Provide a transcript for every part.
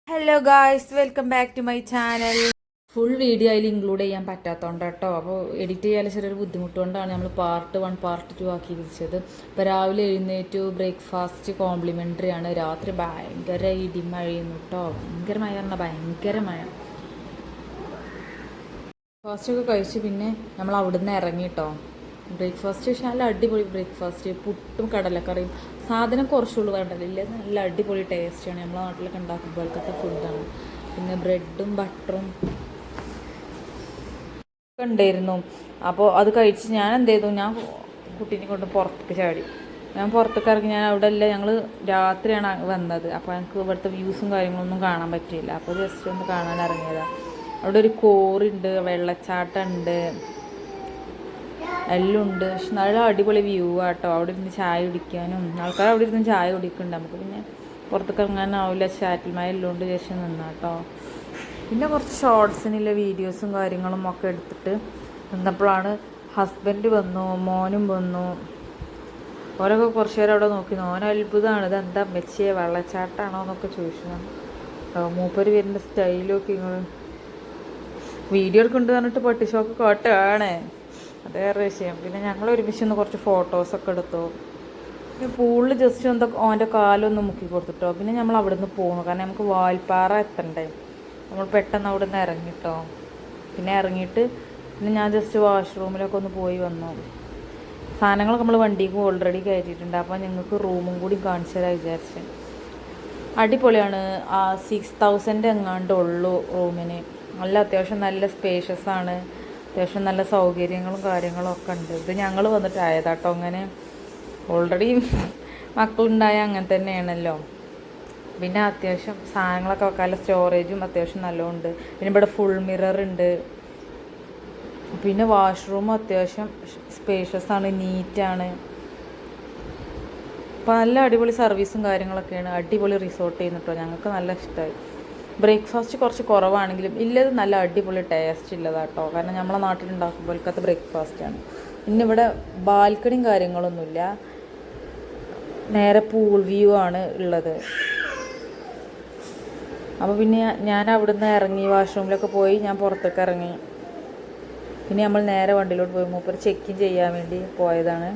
Hello guys, welcome back to my channel. Full video അതിൽ include ചെയ്യാൻ പറ്റാത്തതുകൊണ്ട് കേട്ടോ. അപ്പോൾ എഡിറ്റ് ചെയ്യാൻ ചെറിയൊരു ബുദ്ധിമുട്ട് കൊണ്ടാണ് നമ്മൾ പാർട്ട് 1 പാർട്ട് 2 ആക്കി തിരിച്ചത്. ഇപ്പോൾ രാവിലെ എഴുന്നേറ്റു, ബ്രേക്ക്ഫാസ്റ്റ് കോംപ്ലിമെൻ്ററി ആണ്. രാത്രി ഭയങ്കര ഇടിമഴയുന്നു കേട്ടോ. ഭയങ്കര മഴ പറഞ്ഞാൽ ഭയങ്കര മഴ. ഫാസ്റ്റൊക്കെ കഴിച്ച് പിന്നെ നമ്മൾ അവിടുന്ന് ഇറങ്ങി കേട്ടോ. ബ്രേക്ക്ഫാസ്റ്റ് പക്ഷേ നല്ല അടിപൊളി ബ്രേക്ക്ഫാസ്റ്റ്, പുട്ടും കടലക്കറിയും. സാധനം കുറച്ചുള്ളൂ വേണ്ടതില്ല, നല്ല അടിപൊളി ടേസ്റ്റാണ്. നമ്മളെ നാട്ടിലൊക്കെ ഉണ്ടാക്കും പോലത്തെ ഫുഡാണ്. പിന്നെ ബ്രെഡും ബട്ടറും ഒക്കെ ഉണ്ടായിരുന്നു. അപ്പോൾ അത് കഴിച്ച് ഞാൻ എന്ത് ചെയ്തു, ഞാൻ കുട്ടീനെ കൊണ്ട് പുറത്തേക്ക് ചാടി. ഞാൻ പുറത്തേക്ക് ഇറങ്ങി. ഞാൻ അവിടെ അല്ല, ഞങ്ങൾ രാത്രിയാണ് വന്നത്. അപ്പോൾ ഞങ്ങൾക്ക് ഇവിടുത്തെ വ്യൂസും കാര്യങ്ങളൊന്നും കാണാൻ പറ്റിയില്ല. അപ്പോൾ ജസ്റ്റ് ഒന്ന് കാണാൻ ഇറങ്ങിയതാണ്. അവിടെ ഒരു കോറിയുണ്ട്, വെള്ളച്ചാട്ടമുണ്ട്, എല്ലാം ഉണ്ട്. പക്ഷെ നല്ല അടിപൊളി വ്യൂ ആട്ടോ. അവിടെ ഇരുന്ന് ചായ കുടിക്കാനും ആൾക്കാർ അവിടെ ഇരുന്ന് ചായ കുടിക്കുന്നുണ്ട്. നമുക്ക് പിന്നെ പുറത്തേക്ക് ഇറങ്ങാനാവില്ല, ചാറ്റിൽമായ എല്ലാം ഉണ്ട്. ശേഷം നിന്നാട്ടോ. പിന്നെ കുറച്ച് ഷോർട്സിനുള്ള വീഡിയോസും കാര്യങ്ങളും ഒക്കെ എടുത്തിട്ട് നിന്നപ്പോഴാണ് ഹസ്ബൻഡ് വന്നു, മോനും വന്നു. ഓരൊക്കെ കുറച്ച് നേരം അവിടെ നോക്കി. ഓൻ അത്ഭുതമാണ്, ഇതെന്താ മെച്ചിയെ വെള്ളച്ചാട്ടമാണോ എന്നൊക്കെ ചോദിച്ചു. മൂപ്പര് വരുന്ന സ്റ്റൈലൊക്കെ നിങ്ങൾ വീഡിയോ എടുക്കുന്നുണ്ട് പറഞ്ഞിട്ട് പട്ടിഷോക്ക് കോട്ടയാണ്. അത് വേറെ വിഷയം. പിന്നെ ഞങ്ങൾ ഒരുമിച്ച് ഒന്ന് കുറച്ച് ഫോട്ടോസൊക്കെ എടുത്തു. പിന്നെ പൂളിൽ ജസ്റ്റ് ഒന്ന് ഓൻ്റെ കാലൊന്ന് മുക്കി കൊടുത്തിട്ടോ. പിന്നെ നമ്മൾ അവിടെ നിന്ന് പോകുന്നു, കാരണം നമുക്ക് വാൽപ്പാറ എത്തണ്ടേ. നമ്മൾ പെട്ടെന്ന് അവിടെ നിന്ന് ഇറങ്ങിട്ടോ. പിന്നെ ഇറങ്ങിയിട്ട് പിന്നെ ഞാൻ ജസ്റ്റ് വാഷ്റൂമിലൊക്കെ ഒന്ന് പോയി വന്നു. സാധനങ്ങളൊക്കെ നമ്മൾ വണ്ടിക്ക് ഓൾറെഡി കയറ്റിയിട്ടുണ്ട്. അപ്പോൾ ഞങ്ങൾക്ക് റൂമും കൂടി കാണിച്ചു തരാൻ വിചാരിച്ച്. അടിപൊളിയാണ്. 6000 എങ്ങാണ്ട് ഉള്ളൂ റൂമിന്. നല്ല അത്യാവശ്യം നല്ല സ്പേഷ്യസ് ആണ്. അത്യാവശ്യം നല്ല സൗകര്യങ്ങളും കാര്യങ്ങളും ഒക്കെ ഉണ്ട്. ഇത് ഞങ്ങൾ വന്നിട്ടായതാട്ടോ. അങ്ങനെ ഓൾറെഡി മക്കളുണ്ടായ അങ്ങനെ തന്നെയാണല്ലോ. പിന്നെ അത്യാവശ്യം സാധനങ്ങളൊക്കെ വെക്കാനുള്ള സ്റ്റോറേജും അത്യാവശ്യം നല്ലതുണ്ട്. പിന്നെ ഇവിടെ ഫുൾ മിറർ ഉണ്ട്. പിന്നെ വാഷ്റൂമും അത്യാവശ്യം സ്പേഷ്യസ് ആണ്, നീറ്റാണ്. അപ്പോൾ നല്ല അടിപൊളി സർവീസും കാര്യങ്ങളൊക്കെയാണ്. അടിപൊളി റിസോർട്ട് ചെയ്യുന്നുട്ടോ. ഞങ്ങൾക്ക് നല്ല ഇഷ്ടമായി. ബ്രേക്ക്ഫാസ്റ്റ് കുറച്ച് കുറവാണെങ്കിലും ഇല്ലത് നല്ല അടിപൊളി ടേസ്റ്റ് ഇല്ലതാട്ടോ. കാരണം നമ്മളെ നാട്ടിലുണ്ടാക്കുമ്പോഴേക്കത്തെ ബ്രേക്ക്ഫാസ്റ്റാണ്. പിന്നെ ഇവിടെ ബാൽക്കണിയും കാര്യങ്ങളൊന്നുമില്ല, നേരെ പൂൾ വ്യൂ ആണ് ഉള്ളത്. അപ്പോൾ പിന്നെ ഞാൻ അവിടുന്ന് ഇറങ്ങി, വാഷ്റൂമിലൊക്കെ പോയി ഞാൻ പുറത്തേക്ക് ഇറങ്ങി. പിന്നെ നമ്മൾ നേരെ വണ്ടിയിലോട്ട് പോയി. മൂപ്പർ ചെക്കിൻ ചെയ്യാൻ വേണ്ടി പോയതാണ്.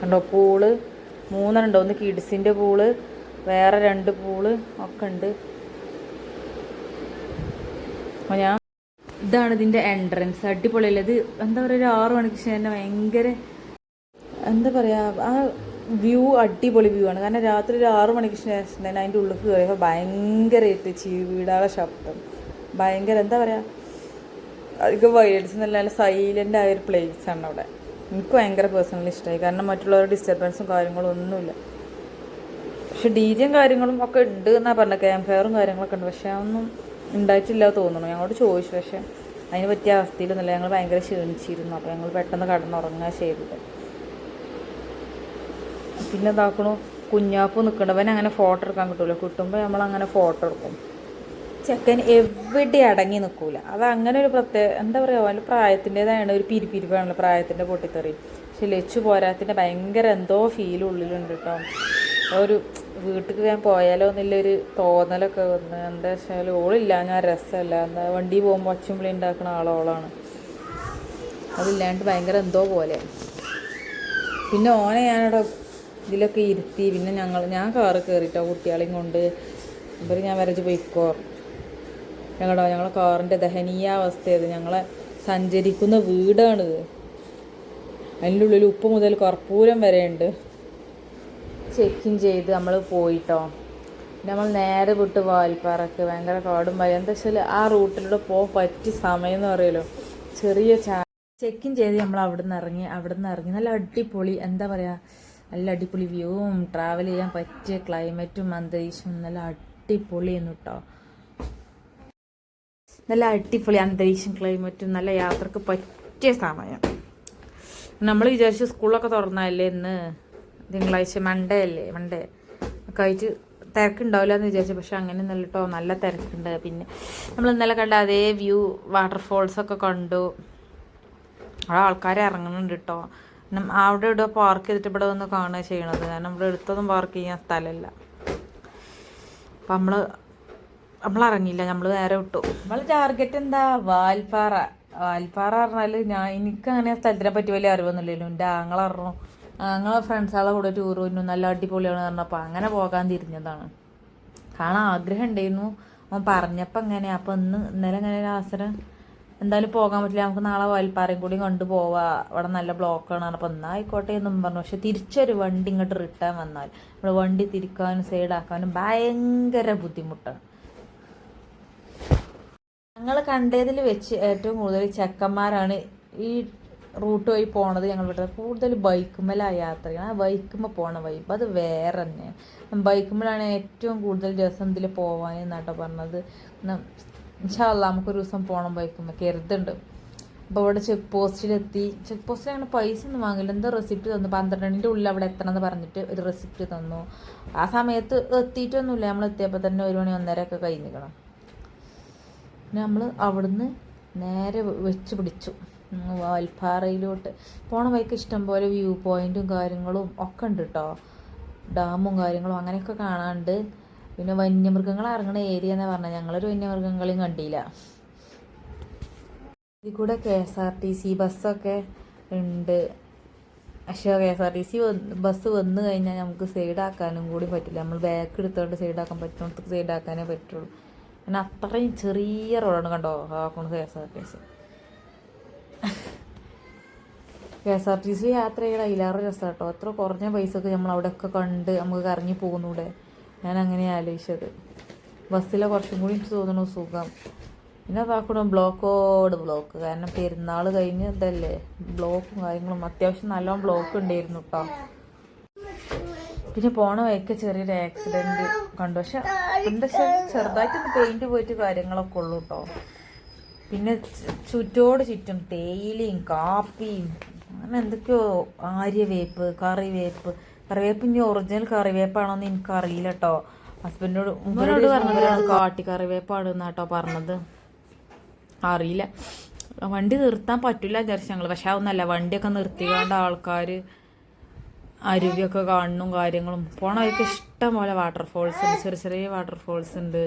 കണ്ടോ, പൂള് 3 ഉണ്ടോ. ഒന്ന് കിഡ്സിൻ്റെ പൂള്, വേറെ 2 പൂള് ഒക്കെ ഉണ്ട്. അപ്പോൾ ഇതാണ് ഇതിൻ്റെ എൻട്രൻസ്. അടിപൊളിയല്ല ഇത്? എന്താ പറയുക, ഒരു 6 മണിക്ക് ശേഷം തന്നെ ഭയങ്കര എന്താ പറയുക, ആ വ്യൂ അടിപൊളി വ്യൂ ആണ്. കാരണം രാത്രി ഒരു 6 മണിക്ക് ശേഷം തന്നെ അതിൻ്റെ ഉള്ളിൽ കയറിയപ്പോൾ ഭയങ്കരമായിട്ട് ചീവീടാതെ ശബ്ദം, ഭയങ്കര എന്താ പറയുക, അധികം വൈലൻസ് നല്ല സൈലൻ്റ് ആയൊരു പ്ലേസാണ് അവിടെ. എനിക്ക് ഭയങ്കര പേഴ്സണലി ഇഷ്ടമായി. കാരണം മറ്റുള്ളവരുടെ ഡിസ്റ്റർബൻസും കാര്യങ്ങളും ഒന്നുമില്ല. പക്ഷെ ഡിജെയും കാര്യങ്ങളും ഒക്കെ ഉണ്ട് എന്നാണ് പറഞ്ഞത്. ക്യാമ്പ് ഫയറും കാര്യങ്ങളൊക്കെ ഉണ്ട്. പക്ഷെ അതൊന്നും ഉണ്ടായിട്ടില്ല തോന്നുന്നു. ഞങ്ങളോട് ചോദിച്ചു, പക്ഷെ അതിന് പറ്റിയ അവസ്ഥയിലൊന്നുമില്ല. ഞങ്ങൾ ഭയങ്കര ക്ഷീണിച്ചിരുന്നു. അപ്പോൾ ഞങ്ങൾ പെട്ടെന്ന് കടന്നുറങ്ങുക ചെയ്തത്. പിന്നെ ഇതാക്കണു കുഞ്ഞാപ്പ് നിൽക്കണ്ടവൻ. അങ്ങനെ ഫോട്ടോ എടുക്കാൻ കിട്ടുമല്ലോ, കിട്ടുമ്പോൾ നമ്മളങ്ങനെ ഫോട്ടോ എടുക്കും. ചെക്കൻ എവിടെ അടങ്ങി നിൽക്കില്ല. അത് അങ്ങനെ ഒരു പ്രത്യേക എന്താ പറയുക, അതിൽ പ്രായത്തിൻ്റെതായാണ് ഒരു പിരിപിരിവാണല്ലോ, പ്രായത്തിൻ്റെ പൊട്ടിത്തെറി. പക്ഷെ ലച്ചു പോരാത്തിൻ്റെ ഭയങ്കര എന്തോ ഫീൽ ഉള്ളിലുണ്ട് കേട്ടോ. ഒരു വീട്ടിൽ ഞാൻ പോയാലോ എന്നുള്ളൊരു തോന്നലൊക്കെ വന്ന്. എന്താ വെച്ചാൽ ഓളില്ല, ഞാൻ രസമല്ല. എന്താ വണ്ടി പോകുമ്പോൾ ഒച്ചമ്പിളി ഉണ്ടാക്കുന്ന ആളോളാണ്. അതില്ലാണ്ട് ഭയങ്കര എന്തോ പോലെ. പിന്നെ ഓനെ ഞാനവിടെ ഇതിലൊക്കെ ഇരുത്തി. പിന്നെ ഞാൻ കാറ് കയറിയിട്ടോ കുട്ടികളെയും കൊണ്ട്. ഇവർ ഞാൻ വരച്ച് പോയിക്കോ. ഞങ്ങളെ കാറിൻ്റെ ദഹനീയാവസ്ഥയത്. ഞങ്ങളെ സഞ്ചരിക്കുന്ന വീടാണിത്. അതിൻ്റെ ഉള്ളിൽ ഉപ്പ് മുതൽ കർപ്പൂരം വരെ ഉണ്ട്. ചെക്കിൻ ചെയ്ത് നമ്മൾ പോയിട്ടോ. നമ്മൾ നേരെ വിട്ട് വാൽപ്പാറക്ക്. ഭയങ്കര കാടും മഴ. എന്താ വെച്ചാൽ ആ റൂട്ടിലൂടെ പോകാൻ പറ്റിയ സമയം എന്ന് പറയുമല്ലോ. ചെറിയ ചെക്കിൻ ചെയ്ത് നമ്മൾ അവിടെ നിന്ന് ഇറങ്ങി. നല്ല അടിപൊളി എന്താ പറയുക, നല്ല അടിപൊളി വ്യൂവും ട്രാവൽ ചെയ്യാൻ പറ്റിയ ക്ലൈമറ്റും അന്തരീക്ഷവും നല്ല അടിപൊളിയെന്നു കേട്ടോ. നല്ല അടിപൊളി അന്തരീക്ഷം, ക്ലൈമറ്റും, നല്ല യാത്രക്ക് പറ്റിയ സമയം. നമ്മൾ വിചാരിച്ചു സ്കൂളൊക്കെ തുറന്നതല്ലേ ഇന്ന്, തിങ്കളാഴ്ച മൺഡേ ഒക്കെ ആയിട്ട് തിരക്കുണ്ടാവില്ല എന്ന് വിചാരിച്ചു. പക്ഷെ അങ്ങനെ നല്ല കേട്ടോ, നല്ല തിരക്കുണ്ട്. പിന്നെ നമ്മൾ ഇന്നലെ കണ്ട അതേ വ്യൂ, വാട്ടർഫോൾസൊക്കെ കണ്ടു. അവിടെ ആൾക്കാർ ഇറങ്ങുന്നുണ്ട് കേട്ടോ. അവിടെ ഇവിടെ പാർക്ക് ചെയ്തിട്ട് ഇവിടെ വന്ന് കാണുക ചെയ്യണത്. കാരണം ഇവിടെ അടുത്തൊന്നും പാർക്ക് ചെയ്യാൻ സ്ഥലമില്ല. അപ്പം നമ്മളിറങ്ങിയില്ല, നമ്മൾ നേരെ വിട്ടു. നമ്മൾ ടാർഗറ്റ് എന്താ വാൽപ്പാറ. വാൽപ്പാറ പറഞ്ഞാൽ എനിക്കങ്ങനെ സ്ഥലത്തിനെ പറ്റി വലിയ അറിവൊന്നുമില്ലല്ലോ. എൻ്റെ ആങ്ങളെ ഫ്രണ്ട്സുകളെ കൂടെ ടൂർ പോയിരുന്നു, നല്ല അടിപൊളിയാണ് പറഞ്ഞപ്പോൾ അങ്ങനെ പോകാൻ തിരിഞ്ഞതാണ്. കാണാൻ ആഗ്രഹം ഉണ്ടായിരുന്നു. അവൻ പറഞ്ഞപ്പോൾ അങ്ങനെ. അപ്പോൾ ഇന്നലെ ഇങ്ങനെ ഒരു അവസരം, എന്തായാലും പോകാൻ പറ്റില്ല, നമുക്ക് നാളെ വാൽപ്പാറയും കൂടി കണ്ടു പോവാം, അവിടെ നല്ല ബ്ലോക്കാണ്. അപ്പോൾ എന്നാൽ ആയിക്കോട്ടെ എന്നും പറഞ്ഞു. പക്ഷെ തിരിച്ചൊരു വണ്ടി ഇങ്ങോട്ട് റിട്ടേൺ വന്നാൽ നമ്മൾ വണ്ടി തിരിക്കാനും സൈഡാക്കാനും ഭയങ്കര ബുദ്ധിമുട്ടാണ്. ഞങ്ങൾ കണ്ടതിൽ വെച്ച് ഏറ്റവും കൂടുതൽ ചെക്കന്മാരാണ് ഈ റൂട്ട് വഴി പോണത്. ഞങ്ങൾ ഇവിടെ കൂടുതൽ ബൈക്കുമ്മലാണ് യാത്രയാണ്. ആ ബൈക്കുമ്മ പോണ വൈബ് അത് വേറെ തന്നെ. ബൈക്കുമ്മലാണ് ഏറ്റവും കൂടുതൽ രസം ഇതിൽ പോവാൻ എന്നാട്ടോ പറഞ്ഞത്. ഇൻഷാ അല്ലാഹ് നമുക്കൊരു ദിവസം പോകണം ബൈക്കുമ്മ കരുതുന്നുണ്ട്. അപ്പോൾ ഇവിടെ ചെക്ക് പോസ്റ്റിലെത്തി. ചെക്ക് പോസ്റ്റിൽ അങ്ങനെ പൈസ ഒന്നും വാങ്ങില്ല, എന്തോ റെസിപ്റ്റ് തന്നു. 12ൻ്റെ ഉള്ളിൽ അവിടെ എത്തണം എന്ന് പറഞ്ഞിട്ട് ഒരു റെസിപ്റ്റ് തന്നു. ആ സമയത്ത് എത്തിയിട്ടൊന്നുമില്ല, നമ്മൾ എത്തിയപ്പോൾ തന്നെ 1 മണി 1:30 ഒക്കെ കഴിഞ്ഞിരിക്കണം. പിന്നെ നമ്മൾ അവിടുന്ന് നേരെ വെച്ച് പിടിച്ചു വാൽപ്പാറയിലോട്ട് പോണ വഴിക്ക് ഇഷ്ടംപോലെ വ്യൂ പോയിൻറ്റും കാര്യങ്ങളും ഒക്കെ ഉണ്ട് കേട്ടോ. ഡാമും കാര്യങ്ങളും അങ്ങനെയൊക്കെ കാണാണ്ട്. പിന്നെ വന്യമൃഗങ്ങൾ ഇറങ്ങുന്ന ഏരിയ എന്നാണ് പറഞ്ഞത്. ഞങ്ങളൊരു വന്യമൃഗങ്ങളെയും കണ്ടില്ല. ഇതിൽ കൂടെ KSRTC ബസ്സൊക്കെ ഉണ്ട്. പക്ഷേ KSRTC ബസ് വന്നു കഴിഞ്ഞാൽ നമുക്ക് സൈഡാക്കാനും കൂടി പറ്റില്ല. നമ്മൾ ബാക്ക് എടുത്തുകൊണ്ട് സൈഡാക്കാൻ പറ്റുന്നിടത്ത് സൈഡാക്കാനേ പറ്റുള്ളൂ. പിന്നെ അത്രയും ചെറിയ റോഡാണ് കണ്ടോ ആക്കണം KSRTC യാത്ര ചെയ്യണം. അതിലേറെ രസം കേട്ടോ. അത്ര കുറഞ്ഞ പൈസക്ക് നമ്മൾ അവിടെയൊക്കെ കണ്ട് നമുക്ക് കറങ്ങി പോകുന്നൂടെ. ഞാൻ അങ്ങനെ ആലോചിച്ചത്. ബസ്സിലെ കുറച്ചും കൂടി എനിക്ക് തോന്നുന്നു സുഖം. പിന്നെ അതാക്കണം ബ്ലോക്ക്. കാരണം പെരുന്നാൾ കഴിഞ്ഞ് ഇതല്ലേ, ബ്ലോക്കും കാര്യങ്ങളും അത്യാവശ്യം നല്ലോണം ബ്ലോക്ക് ഉണ്ടായിരുന്നു കേട്ടോ. പിന്നെ പോണ വഴിക്ക് ചെറിയൊരു ആക്സിഡൻറ്റ് കണ്ടു. പക്ഷെ എന്താ വെച്ചാൽ ചെറുതായിട്ടൊന്ന് പെയിൻറ്റ് പോയിട്ട് കാര്യങ്ങളൊക്കെ ഉള്ളൂ കേട്ടോ. പിന്നെ ചുറ്റും തേയിലയും കാപ്പിയും അങ്ങനെ എന്തൊക്കെയോ ആര്യവേപ്പ്, കറിവേപ്പ് ഇനി ഒറിജിനൽ കറിവേപ്പാണോന്ന് എനിക്കറിയില്ല കേട്ടോ. ഹസ്ബൻഡിനോട് പറഞ്ഞത് കാട്ടി കറിവേപ്പാണ് എന്നാട്ടോ പറഞ്ഞത്. അറിയില്ല, വണ്ടി നിർത്താൻ പറ്റില്ല വിചാരിച്ചു ഞങ്ങൾ. പക്ഷെ അതൊന്നല്ല, വണ്ടിയൊക്കെ നിർത്തിക്കാണ്ട് ആൾക്കാർ അരുവിയൊക്കെ കാണുന്നു കാര്യങ്ങളും. പോണ വഴിക്ക് ഇഷ്ടം പോലെ വാട്ടർഫോൾസ് ഉണ്ട്, ചെറിയ വാട്ടർഫോൾസ് ഉണ്ട്.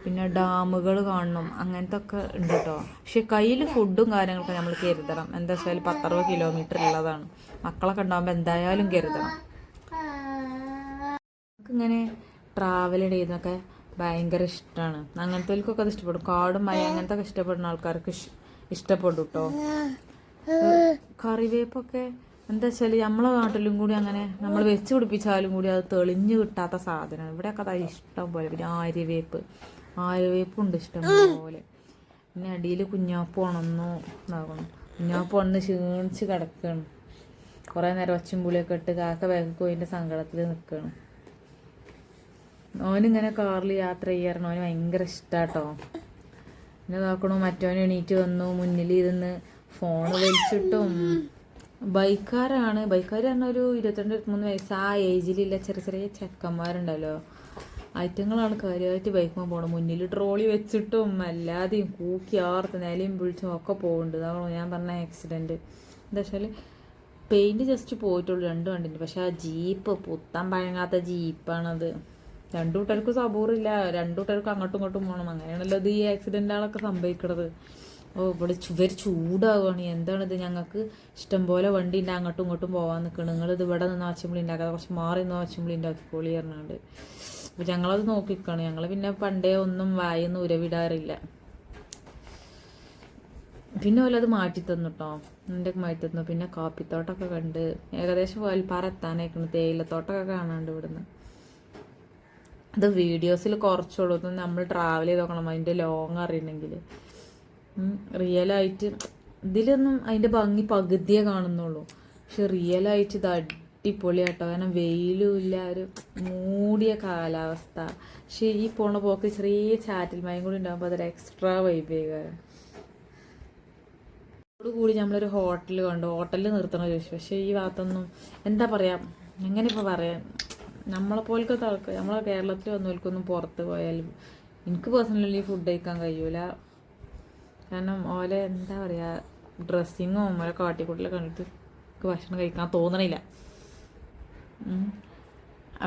പിന്നെ ഡാമുകൾ കാണണം, അങ്ങനത്തെ ഒക്കെ ഉണ്ട് കേട്ടോ. പക്ഷെ കയ്യിൽ ഫുഡും കാര്യങ്ങളൊക്കെ നമ്മൾ കരുതണം. എന്താ വെച്ചാൽ 10-60 കിലോമീറ്റർ ഉള്ളതാണ്. മക്കളൊക്കെ ഉണ്ടാകുമ്പോൾ എന്തായാലും കരുതണം. നമുക്കിങ്ങനെ ട്രാവൽ ചെയ്യുന്നതൊക്കെ ഭയങ്കര ഇഷ്ടമാണ്. അങ്ങനത്തേക്കൊക്കെ അത് ഇഷ്ടപ്പെടും. കാടും മഴ അങ്ങനത്തെ ഒക്കെ ഇഷ്ടപ്പെടുന്ന ആൾക്കാർക്ക് ഇഷ്ടപ്പെടും കേട്ടോ. കറിവേപ്പൊക്കെ എന്താ വെച്ചാൽ നമ്മളെ നാട്ടിലും കൂടി അങ്ങനെ നമ്മൾ വെച്ച് പിടിപ്പിച്ചാലും കൂടി അത് തെളിഞ്ഞ് കിട്ടാത്ത സാധനമാണ്. ഇവിടെയൊക്കെ അത് ഇഷ്ടം പോലെ. പിന്നെ ആര്യവേപ്പുണ്ട് ഇഷ്ടം പോലെ. പിന്നെ അടിയിൽ കുഞ്ഞാപ്പ് ഉണന്നു ഇതാകണം. കുഞ്ഞാപ്പ് ഉണന്ന് ക്ഷീണിച്ച് കിടക്കുകയാണ്. കുറേ നേരം ഒച്ചും പുളിയൊക്കെ ഇട്ട് കാക്ക ബാഗ് പോയിൻ്റെ സങ്കടത്തിൽ നിൽക്കുകയാണ്. ഓനിങ്ങനെ കാറിൽ യാത്ര ചെയ്യാറുണ്ട്, ഓന് ഭയങ്കര ഇഷ്ടാട്ടോ. പിന്നെ നോക്കണു മറ്റവൻ എണീറ്റ് വന്നു, മുന്നിലിരുന്ന് ഫോണ് വലിച്ചിട്ടും. ബൈക്കാർ പറഞ്ഞ ഒരു 22-23 വയസ്സ് ആ ഏജിലുള്ള ചെറിയ ചെക്കന്മാരുണ്ടല്ലോ, ഐറ്റങ്ങളാണ് കാര്യമായിട്ട് ബൈക്കുമ്പോൾ പോകണം. മുന്നിൽ ട്രോളി വെച്ചിട്ടും അല്ലാതെയും കൂക്കി ആർത്ത് നിലയും പിടിച്ചും ഒക്കെ പോകുന്നുണ്ട്. അതാണ് ഞാൻ പറഞ്ഞ ആക്സിഡൻറ്റ്. എന്താ വെച്ചാൽ പെയിൻറ്റ് ജസ്റ്റ് പോയിട്ടുള്ളൂ 2 വണ്ടിൻ്റെ. പക്ഷെ ആ ജീപ്പ് പുത്താൻ പഴങ്ങാത്ത ജീപ്പാണത്. 2 കൂട്ടർക്കും സബൂറില്ല, 2 കൂട്ടർക്കും അങ്ങോട്ടും ഇങ്ങോട്ടും പോകണം. അങ്ങനെയാണല്ലോ ഇത് ഈ ആക്സിഡൻറ്റുകളൊക്കെ സംഭവിക്കണത്. ഇവിടെ ചൂടാവുകയാണ്. എന്താണിത്, ഞങ്ങൾക്ക് ഇഷ്ടംപോലെ വണ്ടി ഉണ്ട് അങ്ങോട്ടും ഇങ്ങോട്ടും പോകാൻ നിൽക്കണം. നിങ്ങളിത് ഇവിടെ നിന്ന് ആച്ചമ്പിളി ഉണ്ടാക്കാതെ കുറച്ച് മാറി നിന്ന് ആച്ചമ്പിളി ഉണ്ടാക്കിക്കോളി പറഞ്ഞുകൊണ്ട്. അപ്പോൾ ഞങ്ങളത് നോക്കിക്കാണ്. ഞങ്ങൾ പിന്നെ പണ്ടേ ഒന്നും വായൊന്നും ഉരവിടാറില്ല. പിന്നെ ഓലത് മാറ്റി തന്നു കേട്ടോ, എൻ്റെ മാറ്റി തന്നു. പിന്നെ കാപ്പിത്തോട്ടമൊക്കെ കണ്ട് ഏകദേശം വാൽപ്പാറ എത്താനായിക്കണം. തേയിലത്തോട്ടമൊക്കെ കാണാണ്ട് ഇവിടുന്ന്. അത് വീഡിയോസിൽ കുറച്ചുള്ളൂ, നമ്മൾ ട്രാവൽ ചെയ്ത് നോക്കണം അതിൻ്റെ ലോങ് അറിയണമെങ്കിൽ. റിയലായിട്ട് ഇതിലൊന്നും അതിൻ്റെ ഭംഗി പകുതിയേ കാണുന്നുള്ളൂ. പക്ഷെ റിയലായിട്ട് ഇത് അടിപൊളിയാട്ടോ. കാരണം വെയിലും ഇല്ല, ഒരു മൂടിയ കാലാവസ്ഥ. പക്ഷെ ഈ പോണ പോക്ക് ചെറിയ ചാറ്റൽ മയം കൂടി ഉണ്ടാകുമ്പോൾ അതൊരു എക്സ്ട്രാ വൈബ് കാര്യം. അതോടുകൂടി നമ്മളൊരു ഹോട്ടൽ കണ്ടു. ഹോട്ടലിൽ നിർത്തണ ചോദിച്ചു. പക്ഷേ ഈ ഭാഗത്തൊന്നും എന്താ പറയുക, എങ്ങനെ ഇപ്പോൾ പറയാം, നമ്മളെപ്പോലത്തെ ആൾക്കാർ നമ്മളെ കേരളത്തിൽ വന്നവർക്കൊന്നും പുറത്ത് പോയാലും എനിക്ക് പേഴ്സണലി ഫുഡ് കഴിക്കാൻ കഴിയൂല. കാരണം ഓലെ എന്താ പറയുക, ഡ്രസ്സിങ്ങും ഓരോ കാട്ടിക്കൂട്ടിലൊക്കെ കണ്ടിട്ട് എനിക്ക് ഭക്ഷണം കഴിക്കാൻ തോന്നണില്ല.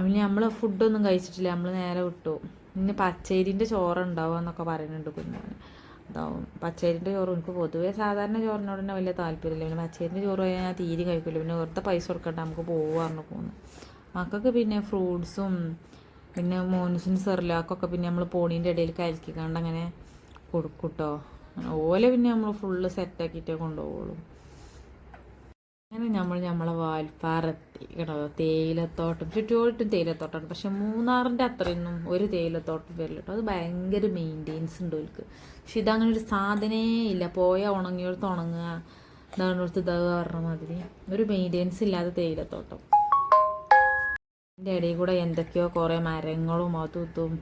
പിന്നെ നമ്മൾ ഫുഡൊന്നും കഴിച്ചിട്ടില്ല, നമ്മൾ നേരെ വിട്ടു. പിന്നെ പച്ചരിൻ്റെ ചോറ് ഉണ്ടാവുക എന്നൊക്കെ പറയുന്നുണ്ട് കുഞ്ഞാണ്. അതാവും പച്ചരിൻ്റെ ചോറ്. എനിക്ക് പൊതുവേ സാധാരണ ചോറിനോട് തന്നെ വലിയ താല്പര്യമില്ല. പിന്നെ പച്ചരിൻ്റെ ചോറ് കഴിഞ്ഞാൽ ഞാൻ തീരെ കഴിക്കില്ല. പിന്നെ വെറുതെ പൈസ കൊടുക്കണ്ട, നമുക്ക് പോവാറിന് പോകുന്നു. മക്കൾക്ക് പിന്നെ ഫ്രൂട്ട്സും പിന്നെ മോനിസിന് സെറിലാക്കൊക്കെ പിന്നെ നമ്മൾ പോണീൻ്റെ ഇടയിൽ കലക്കിക്കാണ്ട് അങ്ങനെ കൊടുക്കും കേട്ടോ. ഓലെ പിന്നെ നമ്മൾ ഫുള്ള് സെറ്റാക്കിയിട്ടേ കൊണ്ടുപോകുള്ളൂ. അങ്ങനെ നമ്മളെ വാൽപ്പാറെത്തി കേട്ടോ. തേയിലത്തോട്ടം ചുറ്റോട്ടും തേയിലത്തോട്ടമാണ്. പക്ഷെ മൂന്നാറിൻ്റെ അത്രയൊന്നും ഒരു തേയിലത്തോട്ടം വരില്ല കേട്ടോ. അത് ഭയങ്കര മെയിൻ്റെനൻസ് ഉണ്ട് അവർക്ക്. പക്ഷെ ഇതങ്ങനെ ഒരു സാധനേ ഇല്ല. പോയാൽ ഉണങ്ങിയോടത്ത് ഉണങ്ങുക, ഇതാണോടത്ത് ഇതാ പറഞ്ഞ മാതിരി ഒരു മെയിൻ്റെനൻസ് ഇല്ലാത്ത തേയിലത്തോട്ടം. അതിൻ്റെ ഇടയിൽ കൂടെ എന്തൊക്കെയോ കുറേ മരങ്ങളും അതും ഇതും.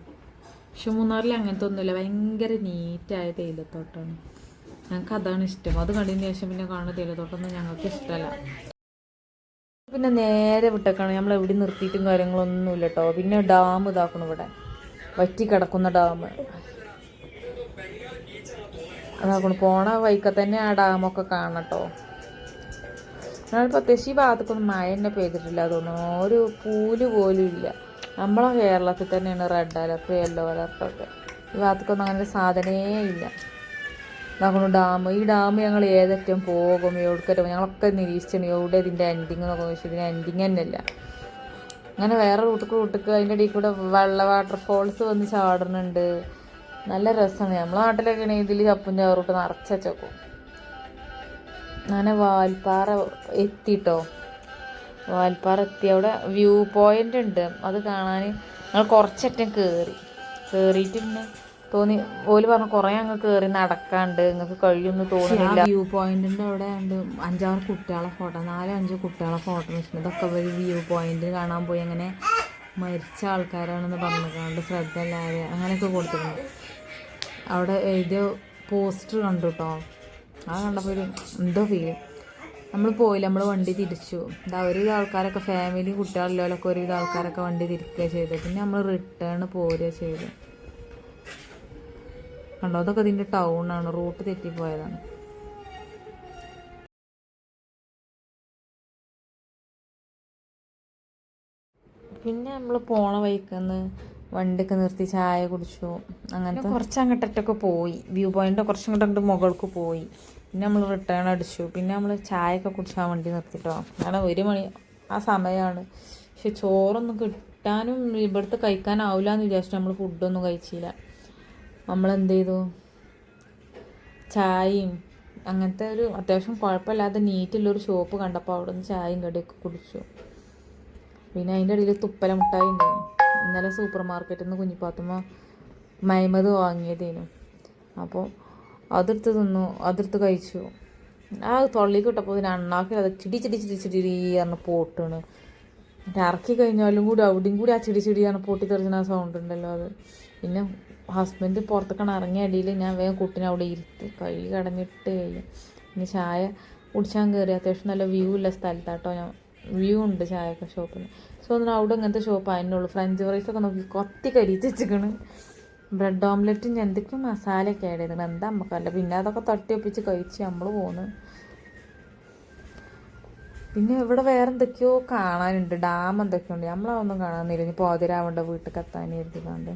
പക്ഷെ മൂന്നാറിൽ അങ്ങനത്തെ ഒന്നുമില്ല. ഭയങ്കര നീറ്റായ തേയിലത്തോട്ടമാണ്. ഞങ്ങൾക്ക് അതാണ് ഇഷ്ടം. അത് കണ്ടതിന് ശേഷം പിന്നെ കാണുന്ന തേയിലത്തോട്ടമൊന്നും ഞങ്ങൾക്ക് ഇഷ്ടമല്ല. പിന്നെ നേരെ വിട്ടേക്കാണ്. നമ്മൾ എവിടെ നിർത്തിയിട്ടും കാര്യങ്ങളൊന്നുമില്ല കേട്ടോ. പിന്നെ ഡാം ഇതാക്കണം, ഇവിടെ വറ്റി കിടക്കുന്ന ഡാം അതാക്കണം. പോണ വൈക്ക തന്നെ ആ ഡാമൊക്കെ കാണണം കേട്ടോ. എന്നാൽ പ്രത്യേകിച്ച് ഈ ഭാഗത്തൊക്കൊന്നും മഴ തന്നെ പെയ്തിട്ടില്ല. തോന്നുന്നു ഒരു പൂല് പോലും ഇല്ല. നമ്മളെ കേരളത്തിൽ തന്നെയാണ് റെഡ് അലർട്ട് യെല്ലോ അലർട്ടൊക്കെ. ഈ ഭാഗത്തൊക്കൊന്നും അങ്ങനെ ഒരു സാധനേ ഇല്ല. ഇതാക്കണം ഡാം. ഈ ഡാം ഞങ്ങൾ ഏതറ്റം പോകും, എവിടേക്കറ്റം ഞങ്ങളൊക്കെ നിരീക്ഷിച്ചാണ് എവിടെ ഇതിൻ്റെ എൻഡിങ് എന്നൊക്കെ ചോദിച്ചാൽ ഇതിൻ്റെ എൻഡിങ് തന്നെയല്ല. അങ്ങനെ വേറെ റൂട്ടിക്ക് അതിൻ്റെ ഇടയിൽ കൂടെ വാട്ടർഫോൾസ് വന്ന് ചാടുന്നുണ്ട്. നല്ല രസമാണ്. നമ്മളെ നാട്ടിലൊക്കെ ആണെങ്കിൽ ഇതിൽ ചപ്പും ചാറൂട്ട് നിറച്ചേക്കും. അങ്ങനെ വാൽപ്പാറ എത്തിട്ടോ. വാൽപ്പാറ എത്തി. അവിടെ വ്യൂ പോയിൻ്റ് ഉണ്ട്, അത് കാണാൻ ഞങ്ങൾ കുറച്ചറ്റം കയറിയിട്ട് പിന്നെ തോന്നി. ഓല് പറഞ്ഞു കുറേ അങ്ങ് കയറി നടക്കാണ്ട്, നിങ്ങൾക്ക് കഴിയുമെന്ന് തോന്നുന്നില്ല. വ്യൂ പോയിന്റിൻ്റെ അവിടെ ഉണ്ട് 5-6 കുട്ടികളെ ഫോട്ടോ, 4-5 കുട്ടികളെ ഫോട്ടോ വെച്ചിട്ടുണ്ട്. ഇതൊക്കെ ഒരു വ്യൂ പോയിന്റ് കാണാൻ പോയി. അങ്ങനെ മരിച്ച ആൾക്കാരാണെന്ന് പറഞ്ഞുകൊണ്ട് ശ്രദ്ധ എല്ലാവരെ അങ്ങനെയൊക്കെ കൊടുത്തിട്ടുണ്ട്. അവിടെ എഴുതിയ പോസ്റ്റർ കണ്ടു കേട്ടോ. അത് കണ്ടപ്പോൾ ഒരു എന്തോ ഫീൽ. നമ്മൾ പോയില്ല, നമ്മൾ വണ്ടി തിരിച്ചു. ഒരുവിധ ആൾക്കാരൊക്കെ ഫാമിലി കുട്ടികളിലോലൊക്കെ ഒരുവിധ ആൾക്കാരൊക്കെ വണ്ടി തിരിക്കുക ചെയ്തത്. പിന്നെ നമ്മൾ റിട്ടേൺ പോരുക ചെയ്തു. കണ്ടോ, അതൊക്കെ ഇതിൻ്റെ ടൗണാണ്. റൂട്ട് തെറ്റിപ്പോയതാണ്. പിന്നെ നമ്മൾ പോണ വഴിക്കന്ന് വണ്ടിയൊക്കെ നിർത്തി ചായ കുടിച്ചു. അങ്ങനത്തെ കുറച്ച് അങ്ങോട്ടൊക്കെ പോയി. വ്യൂ പോയിൻ്റ് കുറച്ചും അങ്ങോട്ട് മുകൾക്ക് പോയി. പിന്നെ നമ്മൾ റിട്ടേൺ അടിച്ചു. പിന്നെ നമ്മൾ ചായയൊക്കെ കുടിച്ചാൽ വണ്ടി നിർത്തിട്ടോ. കാരണം 1 മണി ആ സമയമാണ്. പക്ഷെ ചോറൊന്നും കിട്ടാനും ഇവിടുത്തെ കഴിക്കാനാവില്ല എന്ന് വിചാരിച്ചിട്ട് നമ്മൾ ഫുഡൊന്നും കഴിച്ചില്ല. നമ്മളെന്ത് ചെയ്തു, ചായയും അങ്ങനത്തെ ഒരു അത്യാവശ്യം കുഴപ്പമില്ലാതെ നീറ്റുള്ളൊരു ഷോപ്പ് കണ്ടപ്പോൾ അവിടെ നിന്ന് ചായയും കടിയൊക്കെ കുടിച്ചു. പിന്നെ അതിൻ്റെ ഇടയിൽ തുപ്പല മുട്ടായി ഉണ്ടായിരുന്നു. ഇന്നലെ സൂപ്പർ മാർക്കറ്റിൽ നിന്ന് കുഞ്ഞിപ്പാത്തുമ്മ മൈമത് വാങ്ങിയതേനു. അപ്പോൾ അതെടുത്ത് തിന്നു, അതെടുത്ത് കഴിച്ചു. ആ തൊള്ളിക്ക് കിട്ടപ്പോൾ ഇതിന് അണ്ണാക്കി അത് ചിടി പറഞ്ഞ് പോട്ടാണ്. ഇറക്കി കഴിഞ്ഞാലും കൂടി അവിടെയും കൂടി ആ ചിടിയാണ് പൊട്ടിത്തെറിച്ചിന് ആ സൗണ്ട് ഉണ്ടല്ലോ അത്. പിന്നെ ഹസ്ബൻഡ് പുറത്തേക്കാണ് ഇറങ്ങിയ അടിയിൽ ഞാൻ വേഗം കുട്ടീനെ അവിടെ ഇരുത്തി കൈ കടഞ്ഞിട്ട് കഴിയും. പിന്നെ ചായ കുടിച്ചാൽ കയറി. അത്യാവശ്യം നല്ല വ്യൂ ഉള്ള സ്ഥലത്താട്ടോ. ഞാൻ വ്യൂ ഉണ്ട് ചായയൊക്കെ ഷോപ്പിന്. സോ എന്നാൽ അവിടെ ഇങ്ങനത്തെ ഷോപ്പ് അതിനുള്ളൂ. ഫ്രഞ്ച് ഫ്രൈസൊക്കെ നോക്കി കൊത്തി കരിച്ച് വെച്ചിരിക്കണ്. ബ്രെഡ് ഓംലെറ്റും എന്തൊക്കെയും മസാലയൊക്കെ ആഡ് ചെയ്തിട്ടുണ്ട്. എന്താ നമുക്കല്ല. പിന്നെ അതൊക്കെ തട്ടി ഒപ്പിച്ച് കഴിച്ച് നമ്മൾ പോന്ന്. പിന്നെ ഇവിടെ വേറെ എന്തൊക്കെയോ കാണാനുണ്ട്. ഡാം എന്തൊക്കെയുണ്ട്. നമ്മളതൊന്നും കാണാനില്ല. ഇനി പോതിരാവേണ്ട വീട്ടിൽ എത്താൻ എഴുതിക്കാണ്ട്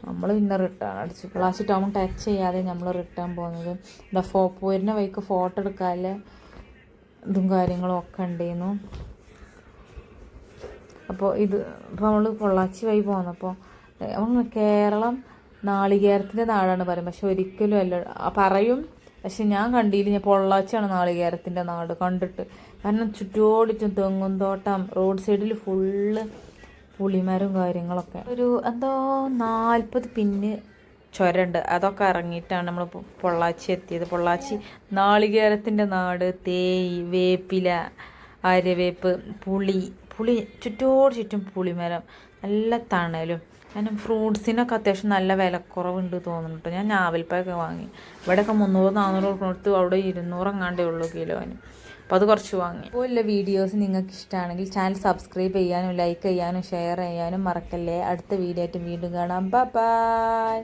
നമ്മൾ പിന്നെ റിട്ടേൺ അടിച്ചു. പ്ലാസ്റ്റിക് ടൗൺ ടച്ച് ചെയ്യാതെ നമ്മൾ റിട്ടേൺ പോകുന്നത്. എന്താ പോരുന്ന വഴിക്ക് ഫോട്ടോ എടുക്കാനുള്ള ഇതും കാര്യങ്ങളും ഒക്കെ ഉണ്ടായിരുന്നു. അപ്പോൾ ഇപ്പോൾ നമ്മൾ പൊള്ളാച്ചി വഴി പോകുന്നപ്പോൾ നമ്മൾ കേരളം നാളികേരത്തിൻ്റെ നാടാണ് പറയും. പക്ഷെ ഒരിക്കലും അല്ല പറയും. പക്ഷെ ഞാൻ കണ്ടില്ല. ഞാൻ പൊള്ളാച്ചിയാണ് നാളികേരത്തിൻ്റെ നാട് കണ്ടിട്ട്. കാരണം ചുറ്റോടിറ്റും തെങ്ങും തോട്ടം, റോഡ് സൈഡിൽ ഫുള്ള് പുളിമരം കാര്യങ്ങളൊക്കെ. ഒരു എന്തോ 40 പിന്ന് ചുരണ്ട്. അതൊക്കെ ഇറങ്ങിയിട്ടാണ് നമ്മൾ പൊള്ളാച്ചി എത്തിയത്. പൊള്ളാച്ചി നാളികേരത്തിൻ്റെ നാട്. തേയ്, വേപ്പില, അരവേപ്പ്, പുളി ചുറ്റും പുളിമരം, നല്ല തണലും. കാരണം ഫ്രൂട്ട്സിനൊക്കെ അത്യാവശ്യം നല്ല വിലക്കുറവുണ്ട് തോന്നുന്നുണ്ട്. ഞാൻ ഞാവൽപ്പഴമൊക്കെ വാങ്ങി. ഇവിടെയൊക്കെ 300-400 കൊടുത്ത് അവിടെ 200 എങ്ങാണ്ടേ ഉള്ളൂ കിലോന്. അപ്പോൾ അത് കുറച്ച് വാങ്ങി. അപ്പോൾ ഉള്ള വീഡിയോസ് നിങ്ങൾക്ക് ഇഷ്ടമാണെങ്കിൽ ചാനൽ സബ്സ്ക്രൈബ് ചെയ്യാനും ലൈക്ക് ചെയ്യാനും ഷെയർ ചെയ്യാനും മറക്കല്ലേ. അടുത്ത വീഡിയോ ആയിട്ട് വീണ്ടും കാണാം. ബൈ.